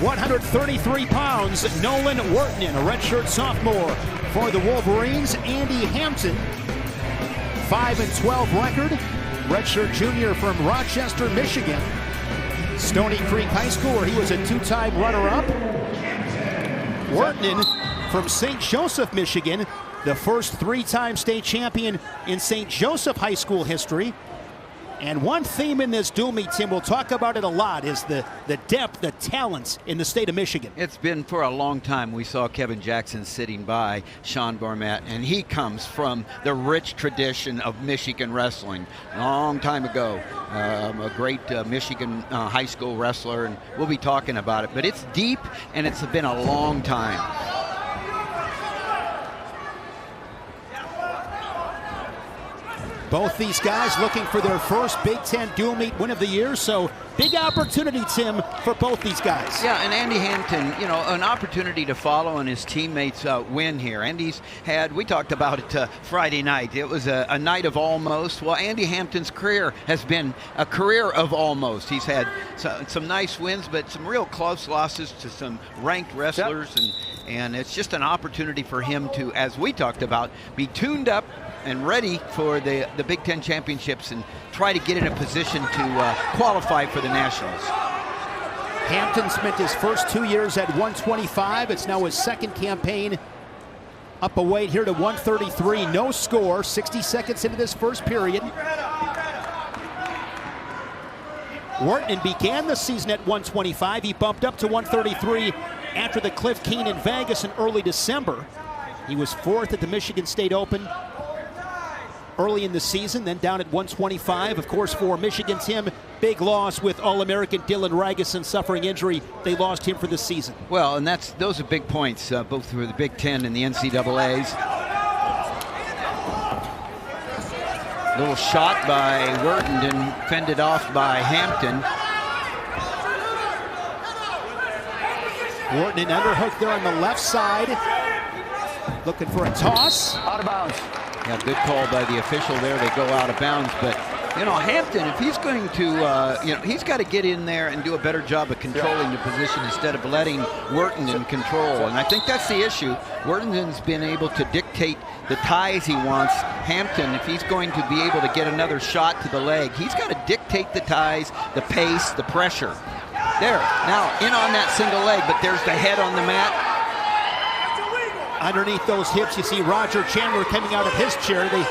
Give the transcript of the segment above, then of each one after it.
133 pounds, Nolan Wertanen, a redshirt sophomore for the Wolverines. Andy Hampton, 5-12 record, redshirt junior from Rochester, Michigan. Stony Creek High School, where he was a two-time runner-up. Wertanen from St. Joseph, Michigan, the first three-time state champion in St. Joseph High School history. And one theme in this duel meet, Tim, we'll talk about it a lot, is the depth, the talents in the state of Michigan. It's been for a long time. We saw Kevin Jackson sitting by Sean Gourmet, and he comes from the rich tradition of Michigan wrestling. A long time ago, a great Michigan high school wrestler, and we'll be talking about it. But it's deep, and it's been a long time. Both these guys looking for their first Big Ten dual meet win of the year, so big opportunity, Tim, for both these guys. Yeah, and Andy Hampton, you know, an opportunity to follow and his teammates win here. Andy's had, we talked about it Friday night. It was a night of almost. Well, Andy Hampton's career has been a career of almost. He's had some nice wins, but some real close losses to some ranked wrestlers, and it's just an opportunity for him to, as we talked about, be tuned up and ready for the Big Ten championships and try to get in a position to qualify for the Nationals. Hampton spent his first 2 years at 125. It's now his second campaign up a weight here to 133. No score, 60 seconds into this first period. Wertanen began the season at 125. He bumped up to 133 after the Cliff Keen in Vegas in early December. He was fourth at the Michigan State Open early in the season, then down at 125. Of course, for Michigan, Tim, big loss with All-American Dylan Ragusin suffering injury. They lost him for the season. Well, and those are big points, both for the Big Ten and the NCAAs. Little shot by Wertanen, fended off by Hampton. Wertanen underhook there on the left side. Looking for a toss. Out of bounds. Yeah, good call by the official there. They go out of bounds, but you know, Hampton, if he's going to, he's got to get in there and do a better job of controlling the position instead of letting Wertanen control. And I think that's the issue. Wertanen's been able to dictate the ties he wants. Hampton, if he's going to be able to get another shot to the leg, he's got to dictate the ties, the pace, the pressure. There, now in on that single leg, but there's the head on the mat. Underneath those hips, you see Roger Chandler coming out of his chair. They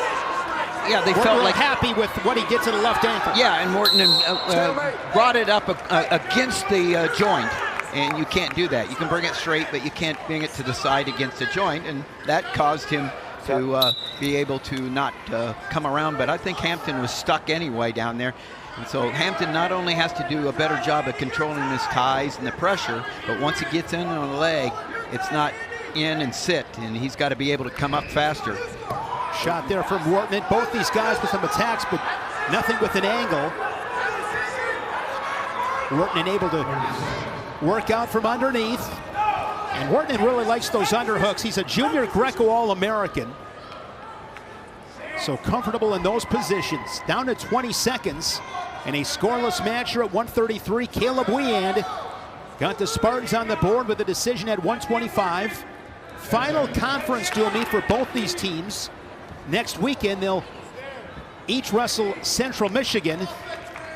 felt like happy with what he did to the left ankle. Yeah, and Wertanen brought it up against the joint, and you can't do that. You can bring it straight, but you can't bring it to the side against the joint, and that caused him to be able to not come around. But I think Hampton was stuck anyway down there. And so Hampton not only has to do a better job of controlling his ties and the pressure, but once he gets in on the leg, it's not in and sit, and he's got to be able to come up faster. Shot there from Wertanen. Both these guys with some attacks, but nothing with an angle. Wertanen able to work out from underneath. And Wertanen really likes those underhooks. He's a junior Greco All-American. So comfortable in those positions. Down to 20 seconds. And a scoreless match here at 133. Caleb Weand got the Spartans on the board with a decision at 125. Final conference dual meet for both these teams. Next weekend, they'll each wrestle Central Michigan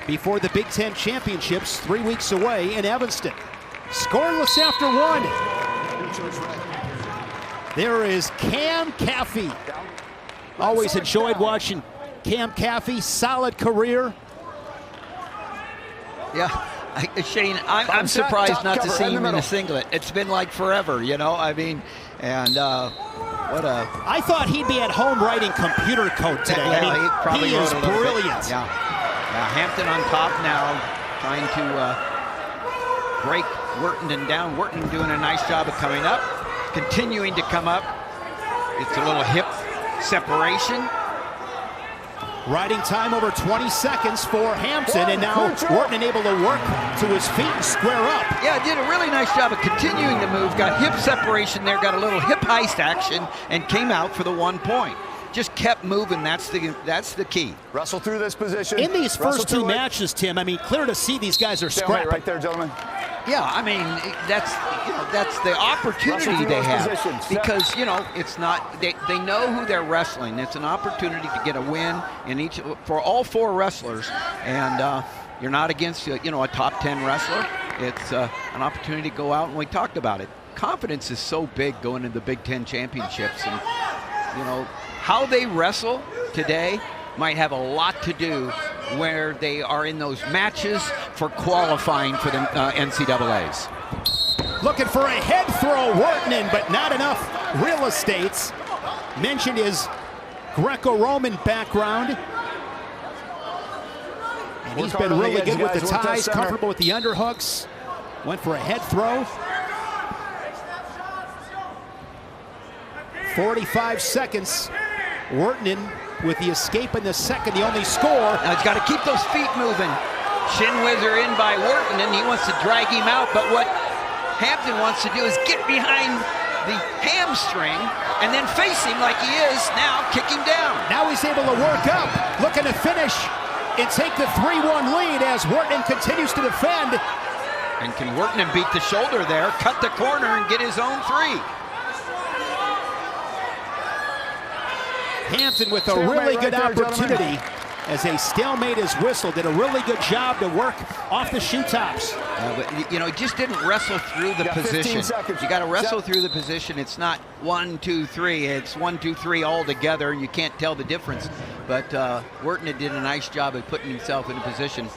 before the Big Ten Championships 3 weeks away in Evanston. Scoreless after one. There is Cam Caffey. Always enjoyed watching Cam Caffey. Solid career. Yeah. Shane, I'm surprised not to see him in a singlet. It's been like forever, you know. I mean, and I thought he'd be at home writing computer code today. Yeah, I mean, he is brilliant. Yeah, Hampton on top now, trying to break Wertanen down. Wertanen doing a nice job of coming up, continuing to come up. It's a little hip separation. Riding time over 20 seconds for Hampton, and now Wertanen able to work to his feet and square up. Yeah, did a really nice job of continuing to move. Got hip separation there, got a little hip heist action, and came out for the 1 point. Just kept moving. That's the key. Wrestle through this position. In these first two matches, Tim, I mean, clear to see these guys are scrapping. Right there, gentlemen. Yeah, I mean, that's the opportunity they have, because it's not, they know who they're wrestling. It's an opportunity to get a win for all 4 wrestlers, and you're not against a top 10 wrestler. It's an opportunity to go out, and we talked about it. Confidence is so big going into the Big Ten championships, and how they wrestle today might have a lot to do where they are in those matches for qualifying for the NCAAs. Looking for a head throw, Wertanen, but not enough real estate. Mentioned his Greco-Roman background. And he's been really good with the ties, comfortable with the underhooks. Went for a head throw. 45 seconds. Wertanen with the escape in the second, the only score. Now he's got to keep those feet moving. Shin whizzer in by Wertanen. He wants to drag him out, but what Hampton wants to do is get behind the hamstring and then face him like he is now, kick him down. Now he's able to work up, looking to finish and take the 3-1 lead as Wertanen continues to defend. And can Wertanen beat the shoulder there, cut the corner, and get his own 3? Hampton with a really good opportunity as a stalemate is whistled. Did a really good job to work off the shoe tops. But he just didn't wrestle through the position. You got to wrestle through the position. It's not 1, 2, 3. It's 1, 2, 3 all together, and you can't tell the difference. But Wertanen did a nice job of putting himself in a position.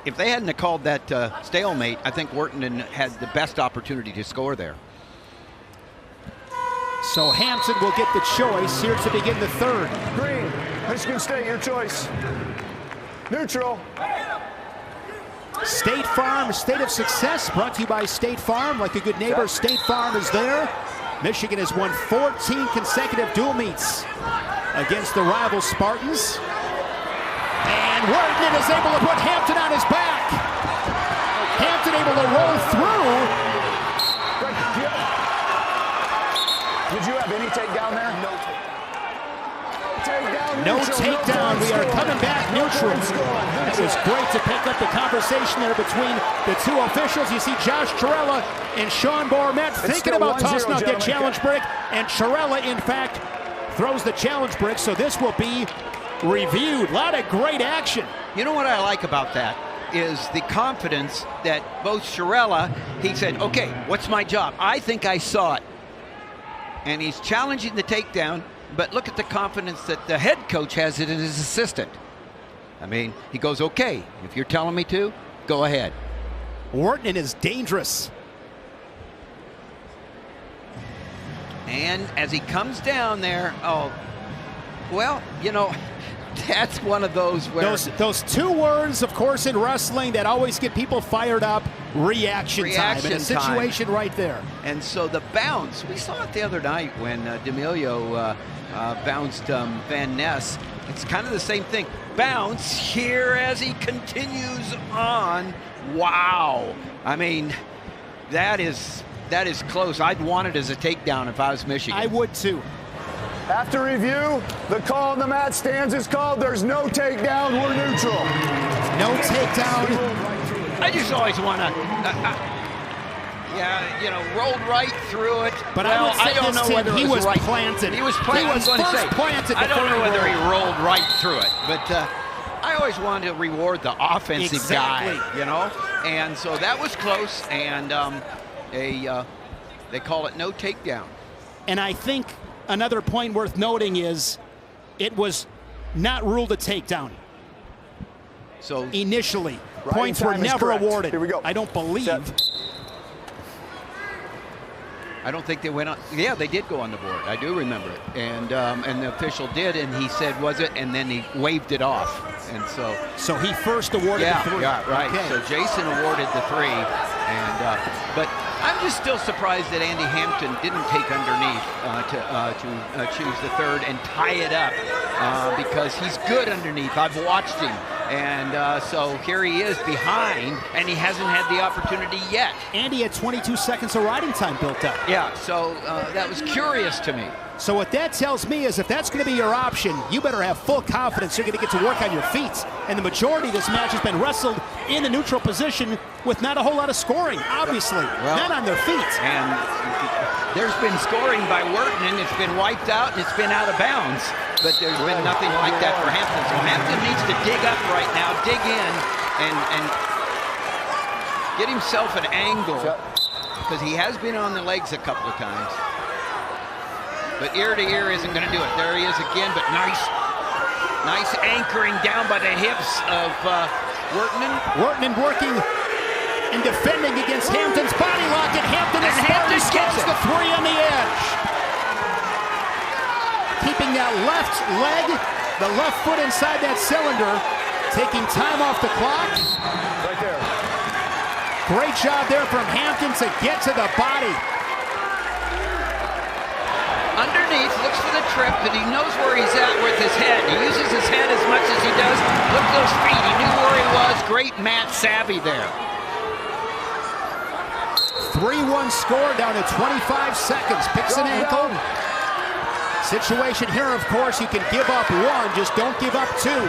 If they hadn't called that stalemate, I think Wertanen had the best opportunity to score there. So Hampton will get the choice here to begin the third. Green, Michigan State, your choice. Neutral. State Farm, State of Success, brought to you by State Farm. Like a good neighbor, State Farm is there. Michigan has won 14 consecutive dual meets against the rival Spartans. And Wertanen is able to put Hampton on his back. Hampton able to roll through. Did you have any takedown there? No takedown. No takedown. We are coming back neutral. It was great to pick up the conversation there between the 2 officials. You see Josh Chirella and Sean Bormet thinking about tossing out that challenge brick, and Chirella, in fact, throws the challenge brick, so this will be reviewed. A lot of great action. You know what I like about that is the confidence that both Chirella, he said, okay, what's my job? I think I saw it. And he's challenging the takedown, but look at the confidence that the head coach has in his assistant. I mean, he goes, okay, if you're telling me to, go ahead. Wertanen is dangerous. And as he comes down there, that's one of those where... Those 2 words, of course, in wrestling that always get people fired up, reaction time. And a situation right there. And so the bounce, we saw it the other night when D'Amelio bounced Van Ness. It's kind of the same thing. Bounce here as he continues on. Wow. I mean, that is close. I'd want it as a takedown if I was Michigan. I would too. After review, the call on the mat stands is called. There's no takedown. We're neutral. No takedown. I just always want to, rolled right through it. But I don't know whether he was right. Planted. He was planted. He was planted. I don't know whether he rolled right through it, but I always wanted to reward the offensive guy, And so that was close, and they call it no takedown. And I think another point worth noting is it was not ruled a takedown. So initially, points were never awarded. Here we go. I don't believe. I don't think they went on. Yeah, they did go on the board. I do remember it. And the official did, and he said, was it? And then he waved it off. And so he first awarded the 3. Yeah, right. Okay. So Jason awarded the 3. And but I'm just still surprised that Andy Hampton didn't take underneath to choose the 3rd and tie it up because he's good underneath. I've watched him. And so here he is behind, and he hasn't had the opportunity yet. Andy had 22 seconds of riding time built up. Yeah, so that was curious to me. So what that tells me is if that's going to be your option, you better have full confidence you're going to get to work on your feet. And the majority of this match has been wrestled in the neutral position with not a whole lot of scoring, obviously. Well, not on their feet. And there's been scoring by Wertanen. It's been wiped out and it's been out of bounds. But there's been nothing like that for Hampton. So Hampton needs to dig up right now, dig in, and get himself an angle. Because he has been on the legs a couple of times. But ear to ear isn't going to do it. There he is again, but nice anchoring down by the hips of Wertanen. Wertanen working and defending against Hampton's body lock, and Hampton scores the three on the edge. Keeping that left leg, the left foot inside that cylinder, taking time off the clock. Right there. Great job there from Hampton to get to the body. Underneath, looks for the trip, but he knows where he's at with his head. He uses his head as much as he does. Look at those feet. He knew where he was. Great mat savvy there. 3-1 score down to 25 seconds. Picks an ankle. Situation here, of course, you can give up one, just don't give up two.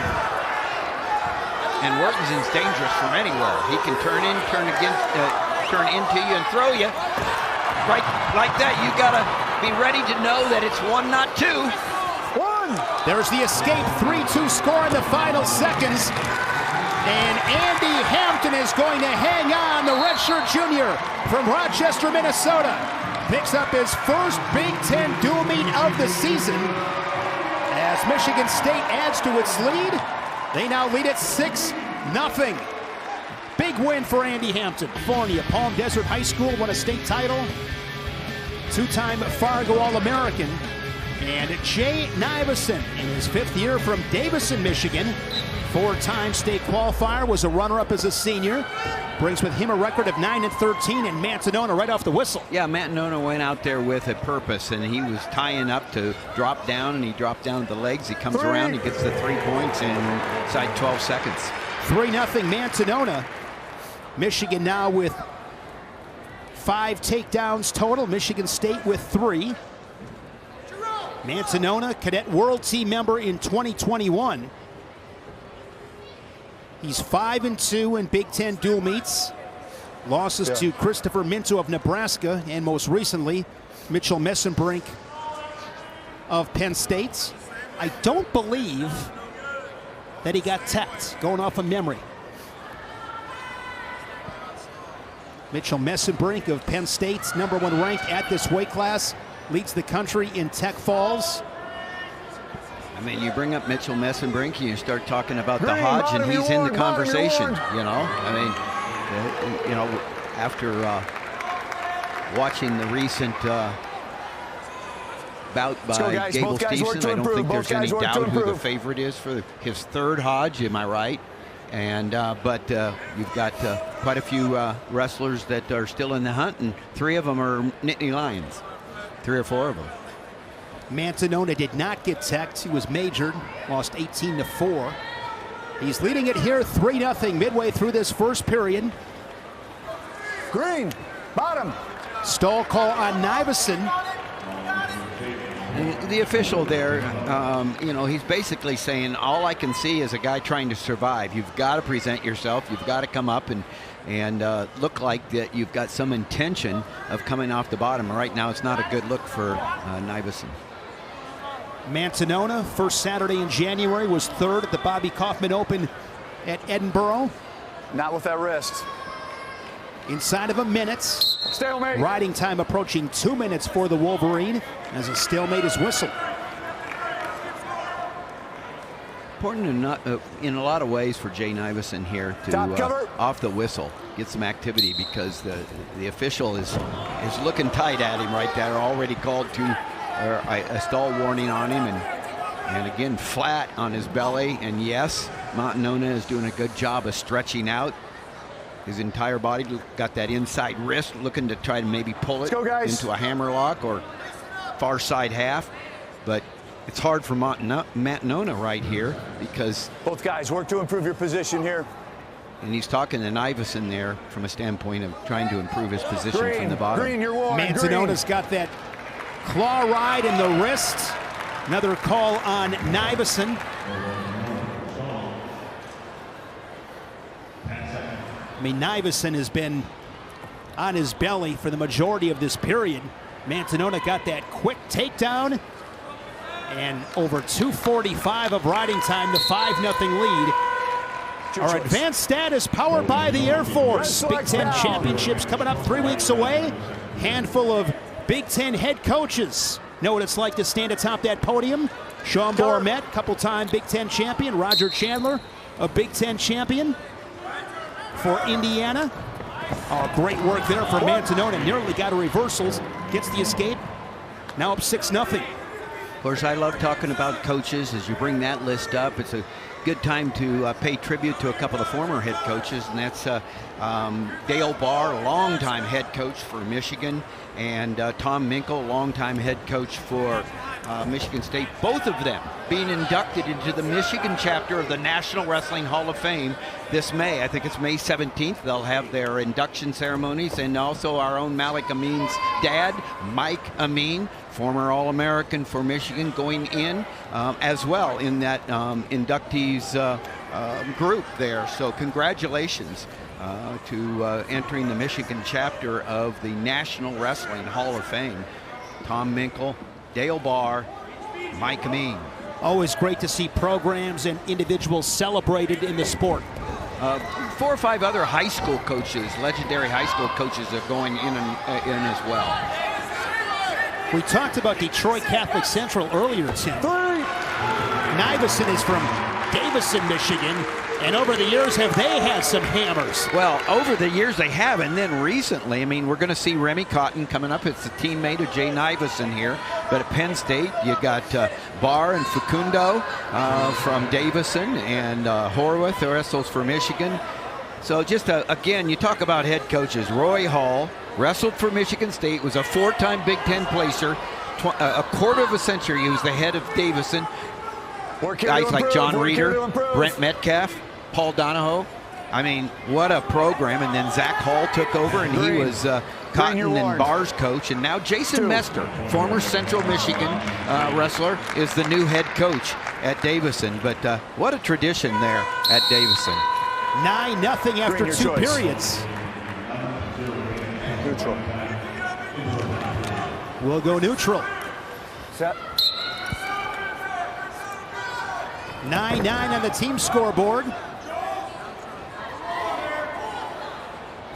And Wertanen's dangerous from anywhere. He can turn in, turn into you and throw you. Right like that, you gotta be ready to know that it's one, not two. One. There's the escape, 3-2 score in the final seconds. And Andy Hampton is going to hang on. The redshirt junior from Rochester, Minnesota, picks up his first Big Ten dual meet of the season. As Michigan State adds to its lead, they now lead at 6-0. Big win for Andy Hampton. California, Palm Desert High School won a state title. Two-time Fargo All-American. And Jay Nivison in his 5th year from Davison, Michigan. 4-time state qualifier, was a runner-up as a senior. Brings with him a record of 9-13, and Mantanona right off the whistle. Yeah, Mantanona went out there with a purpose, and he was tying up to drop down, and he dropped down the legs. He comes around, he gets the 3 points inside 12 seconds. 3-0 Mantanona. Michigan now with 5 takedowns total. Michigan State with 3. Mantanona, cadet world team member in 2021. He's 5-2 in Big Ten dual meets. Losses to Christopher Minto of Nebraska, and most recently, Mitchell Messenbrink of Penn State. I don't believe that he got teched, going off of memory. Mitchell Messenbrink of Penn State's #1 rank at this weight class, leads the country in tech falls. I mean, you bring up Mitchell Messenbrink, you start talking about the Hodge, and he's in the conversation, you know? I mean, you know, after watching the recent bout by Gable Stevenson, I don't think there's any doubt who the favorite is for his 3rd Hodge, am I right? And but you've got quite a few wrestlers that are still in the hunt, and 3 of them are Nittany Lions, 3 or 4 of them. Mantanona did not get teched. He was majored, lost 18-4. He's leading it here 3-0 midway through this first period. Green, bottom. Stall call on Nivison. And the official there, you know, he's basically saying, all I can see is a guy trying to survive. You've got to present yourself. You've got to come up and look like that you've got some intention of coming off the bottom. Right now, it's not a good look for Nivison. Mantanona, first Saturday in January, was 3rd at the Bobby Kaufman Open at Edinburgh. Not with that wrist. Inside of a minute. Stalemate. Riding time approaching 2 minutes for the Wolverine as a stalemate is whistled. Important in a lot of ways for Jay Nivison here to off the whistle get some activity, because the official is looking tight at him right there, already called to a stall warning on him, and again flat on his belly. And yes, Mantanona is doing a good job of stretching out his entire body. Got that inside wrist, looking to try to maybe pull it into a hammerlock or far side half, but it's hard for Mantanona right here, because both guys work to improve your position here. And he's talking to Nivison there from a standpoint of trying to improve his position from the bottom. Green, you're warm. Mantanona's got that Claw ride in the wrist. Another call on Nivison. I mean, Nivison has been on his belly for the majority of this period. Mantanona got that quick takedown, and over 2:45 of riding time, the 5-0 lead. Our advanced status powered by the Air Force. Big Ten championships coming up 3 weeks away. Handful of Big Ten head coaches know what it's like to stand atop that podium. Sean Bourmet, couple-time Big Ten champion. Roger Chandler, a Big Ten champion for Indiana. Oh, great work there for Mantanona. Nearly got a reversals. Gets the escape. Now up 6-0. Of course, I love talking about coaches. As you bring that list up, it's a good time to pay tribute to a couple of former head coaches, and that's Dale Barr, longtime head coach for Michigan, and Tom Minkle, longtime head coach for Michigan State. Both of them being inducted into the Michigan chapter of the National Wrestling Hall of Fame this May. I think it's May 17th. They'll have their induction ceremonies, and also our own Malik Amin's dad, Mike Amin, former All-American for Michigan, going in as well in that inductees group there. So congratulations to entering the Michigan chapter of the National Wrestling Hall of Fame. Tom Minkle, Dale Barr, Mike Amin. Always great to see programs and individuals celebrated in the sport. 4 or 5 other high school coaches, legendary high school coaches, are going in as well. We talked about Detroit Catholic Central earlier, Tim. Nivison is from Davison, Michigan, and over the years, have they had some hammers? Well, over the years they have, and then recently, I mean, we're going to see Remy Cotton coming up. It's a teammate of Jay Nivison here. But at Penn State, you got Barr and Facundo from Davison, and Horwath, the wrestles for Michigan. So just, again, you talk about head coaches. Roy Hall wrestled for Michigan State, was a 4-time Big Ten placer, a quarter of a century. He was the head of Davison. Guys like John Reeder, Brent Metcalf, Paul Donahoe. I mean, what a program. And then Zach Hall took over, and he was Cotton and Barr's coach. And now Jason Mester, former Central Michigan wrestler, is the new head coach at Davison. But what a tradition there at Davison. 9-0 after 2 periods. Neutral. We'll go neutral. Set. 9-9 on the team scoreboard.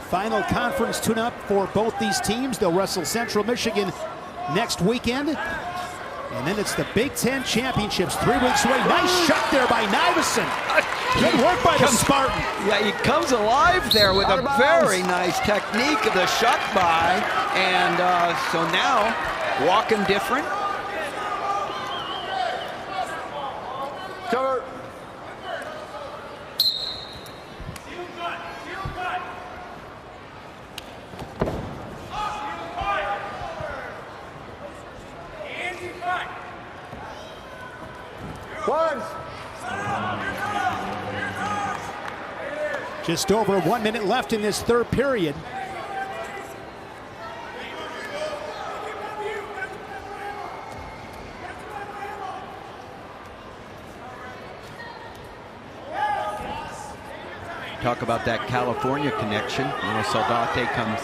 Final conference tune-up for both these teams. They'll wrestle Central Michigan next weekend. And then it's the Big Ten Championships 3 weeks away. Nice shot there by Nivison. Good work by the Spartan. Yeah, he comes alive there with a very nice technique of the shot by. And so now, walking different. Cover. One. Just over 1 minute left in this third period. Talk about that California connection. You know, Saldate comes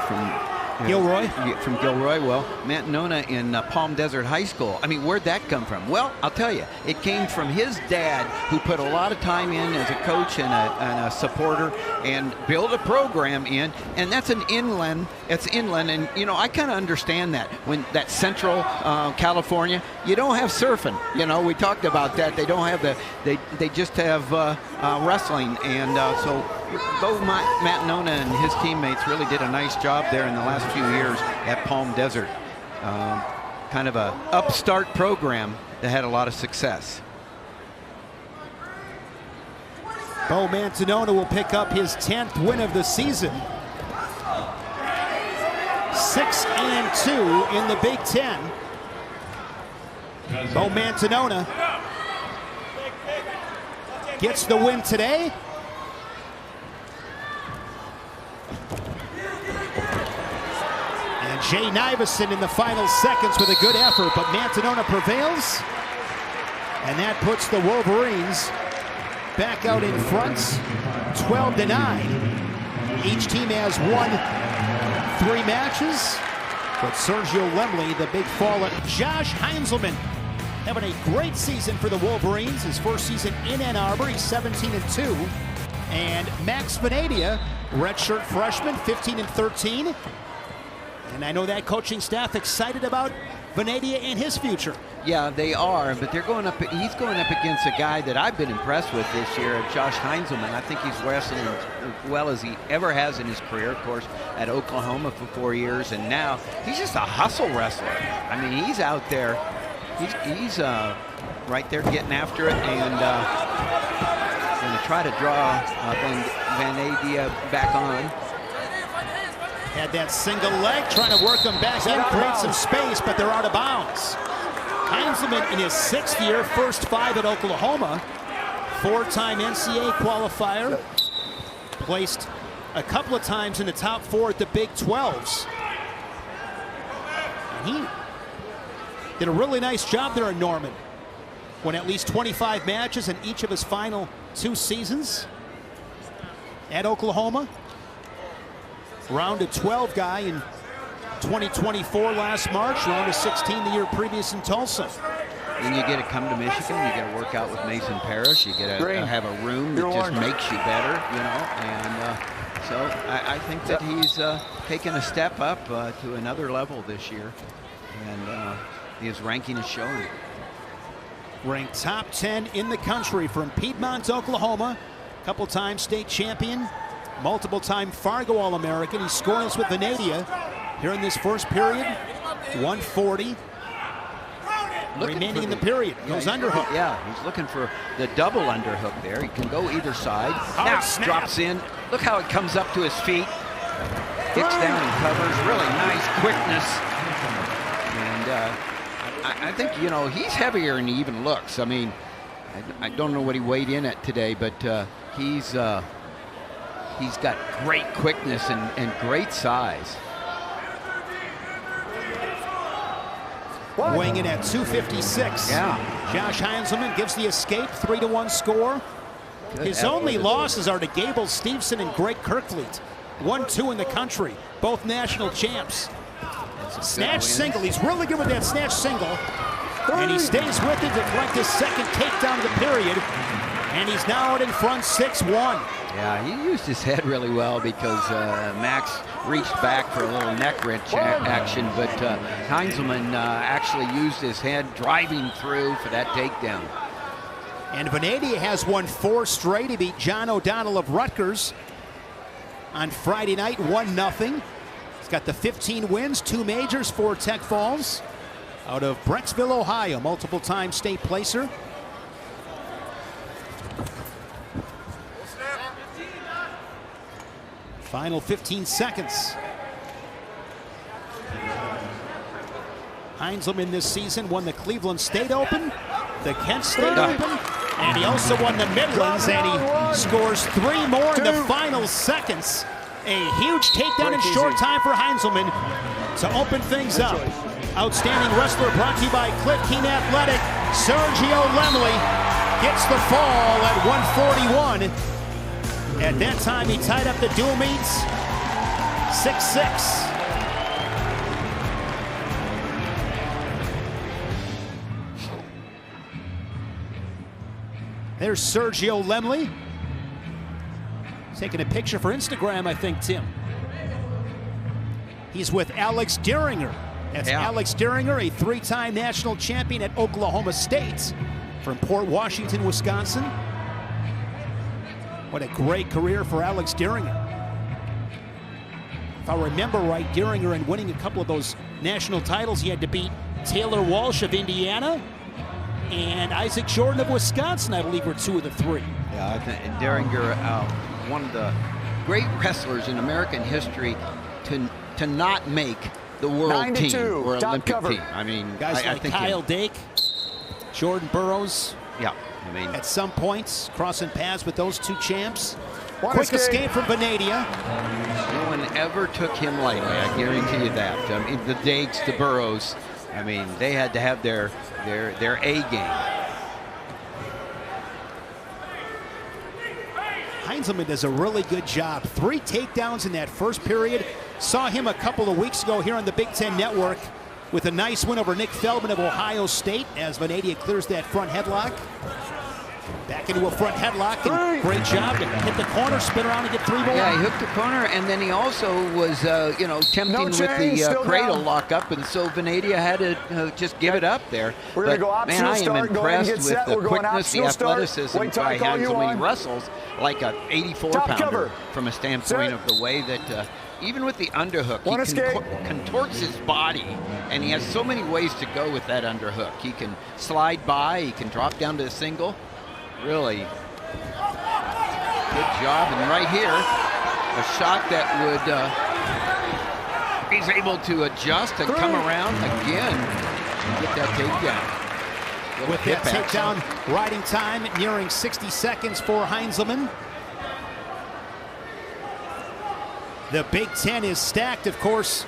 from Gilroy. From Gilroy. Well, Mantanona in Palm Desert High School. I mean, where'd that come from? Well, I'll tell you, it came from his dad, who put a lot of time in as a coach and a supporter, and built a program in. And that's an inland. It's inland, and you know, I kind of understand that. When that Central California, you don't have surfing. You know, we talked about that. They don't have the. They just have wrestling, and so Beau Mantanona and his teammates really did a nice job there in the last few years at Palm Desert. Kind of a upstart program that had a lot of success. Beau Mantanona will pick up his 10th win of the season. 6-2 in the Big Ten. Beau Mantanona gets the win today. Jay Nivison in the final seconds with a good effort, but Mantanona prevails. And that puts the Wolverines back out in front, 12-9. Each team has won 3 matches, but Sergio Lemley, the big fall at Josh Heindselman, having a great season for the Wolverines. His first season in Ann Arbor, he's 17-2. And Max Vanadia, redshirt freshman, 15-13. And I know that coaching staff excited about Vanadia and his future. Yeah, they are, but they're going up. He's going up against a guy that I've been impressed with this year, Josh Heindselman. I think he's wrestling as well as he ever has in his career. Of course, at Oklahoma for 4 years, and now he's just a hustle wrestler. I mean, he's out there. He's right there getting after it, and going to try to draw Vanadia back on. Had that single leg, trying to work them back in, create some space, but they're out of bounds. Heindselman in his 6th year, first 5 at Oklahoma, 4-time NCAA qualifier, placed a couple of times in the top 4 at the Big 12s. And he did a really nice job there in Norman. Won at least 25 matches in each of his final 2 seasons at Oklahoma. Round of 12 guy in 2024 last March, round of 16 the year previous in Tulsa. Then you get to come to Michigan, you get to work out with Mason Parrish, you get to have a room that just makes you better, you know, and so I think that he's taken a step up to another level this year, and his ranking is showing. Ranked top 10 in the country from Piedmont, Oklahoma, couple times state champion, multiple-time Fargo All-American. He's scoreless with Vanadia here in this first period, 140. Remaining in the period, goes underhook. Yeah, he's looking for the double underhook there. He can go either side. Now drops in. Look how it comes up to his feet. Kicks down and covers. Really nice quickness. And I think, you know, he's heavier than he even looks. I mean, I don't know what he weighed in at today, but he's got great quickness and great size. Weighing in at 256. Yeah. Josh Heindselman gives the escape, 3-1 score. His only losses are to Gable Steveson and Greg Kirkfleet. 1-2 in the country, both national champs. Snatch single, he's really good with that snatch single. And he stays with it to collect his second takedown of the period. And he's now out in front 6-1. Yeah, he used his head really well because Max reached back for a little neck wrench action, but Heindselman actually used his head driving through for that takedown. And Vanadia has won 4 straight. He beat John O'Donnell of Rutgers on Friday night, 1-0. He's got the 15 wins, 2 majors, 4 Tech Falls. Out of Brecksville, Ohio, multiple-time state placer. Final 15 seconds. Heindselman this season won the Cleveland State Open, the Kent State Open, and he also won the Midlands, and he scores 3 more in the final seconds. A huge takedown in short time for Heindselman to open things up. Outstanding wrestler brought to you by Cliff King Athletic. Sergio Lemley gets the fall at 141. At that time, he tied up the dual meets 6-6. There's Sergio Lemley. Taking a picture for Instagram, I think, Tim. He's with Alex Dieringer. That's Alex Dieringer, a 3-time national champion at Oklahoma State from Port Washington, Wisconsin. What a great career for Alex Dieringer. If I remember right, Dieringer, in winning a couple of those national titles, he had to beat Taylor Walsh of Indiana and Isaac Jordan of Wisconsin, I believe, were 2 of the 3. Yeah, I think Dieringer, one of the great wrestlers in American history to not make the world team or Olympic team. I mean, guys like Kyle Dake, Jordan Burroughs. Yeah. I mean, at some points, crossing paths with those 2 champs. Quick escape from Vanadia. ever took him lightly. I guarantee you that. I mean, the Dags, the Burrows, I mean, they had to have their A game. Heindselman does a really good job. 3 takedowns in that first period. Saw him a couple of weeks ago here on the Big Ten Network with a nice win over Nick Feldman of Ohio State as Vanadia clears that front headlock. Back into a front headlock, and great job to hit the corner, spin around and get 3 more. Yeah, he hooked the corner, and then he also was, tempting with the cradle lock up, and so Vanadia had to just give it up there. We're going to go optional man, I am start, impressed with set. the We're going quickness, the athleticism by Heindselman. He wrestles like a 84-pounder from a standpoint of the way that, even with the underhook, he contorts his body, and he has so many ways to go with that underhook. He can slide by, he can drop down to a single. Really good job. And right here, a shot that would, he's able to adjust and come around again and get that takedown. With that takedown, riding time nearing 60 seconds for Heindselman. The Big Ten is stacked, of course,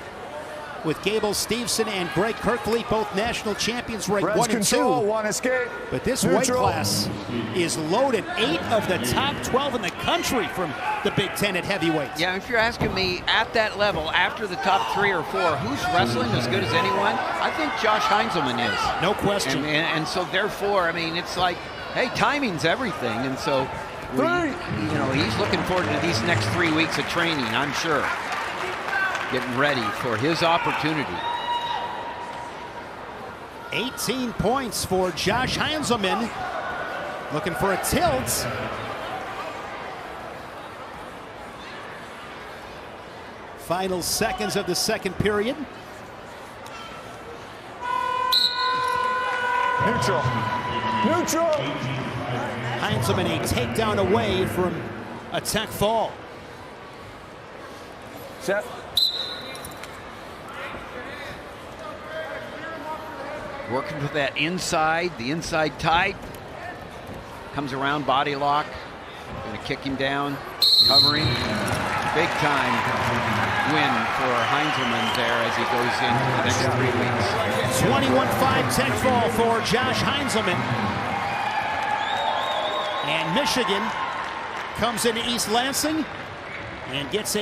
with Gable Steveson and Greg Kirkley, both national champions, ranked 1 and 2. One escape. But this weight class is loaded. 8 of the top 12 in the country from the Big Ten at heavyweight. Yeah, if you're asking me at that level, after the top 3 or 4, who's wrestling as good as anyone? I think Josh Heindselman is. No question. And so therefore, I mean, it's like, hey, timing's everything. And so, he's looking forward to these next 3 weeks of training, I'm sure. Getting ready for his opportunity. 18 points for Josh Heindselman. Looking for a tilt. Final seconds of the second period. Neutral. Heindselman a takedown away from a tech fall. Set. Working with that inside, the inside tight. Comes around, body lock. Gonna kick him down, covering. Big time win for Heindselman there as he goes into the next 3 weeks. 21-5 tech fall for Josh Heindselman. And Michigan comes into East Lansing and gets a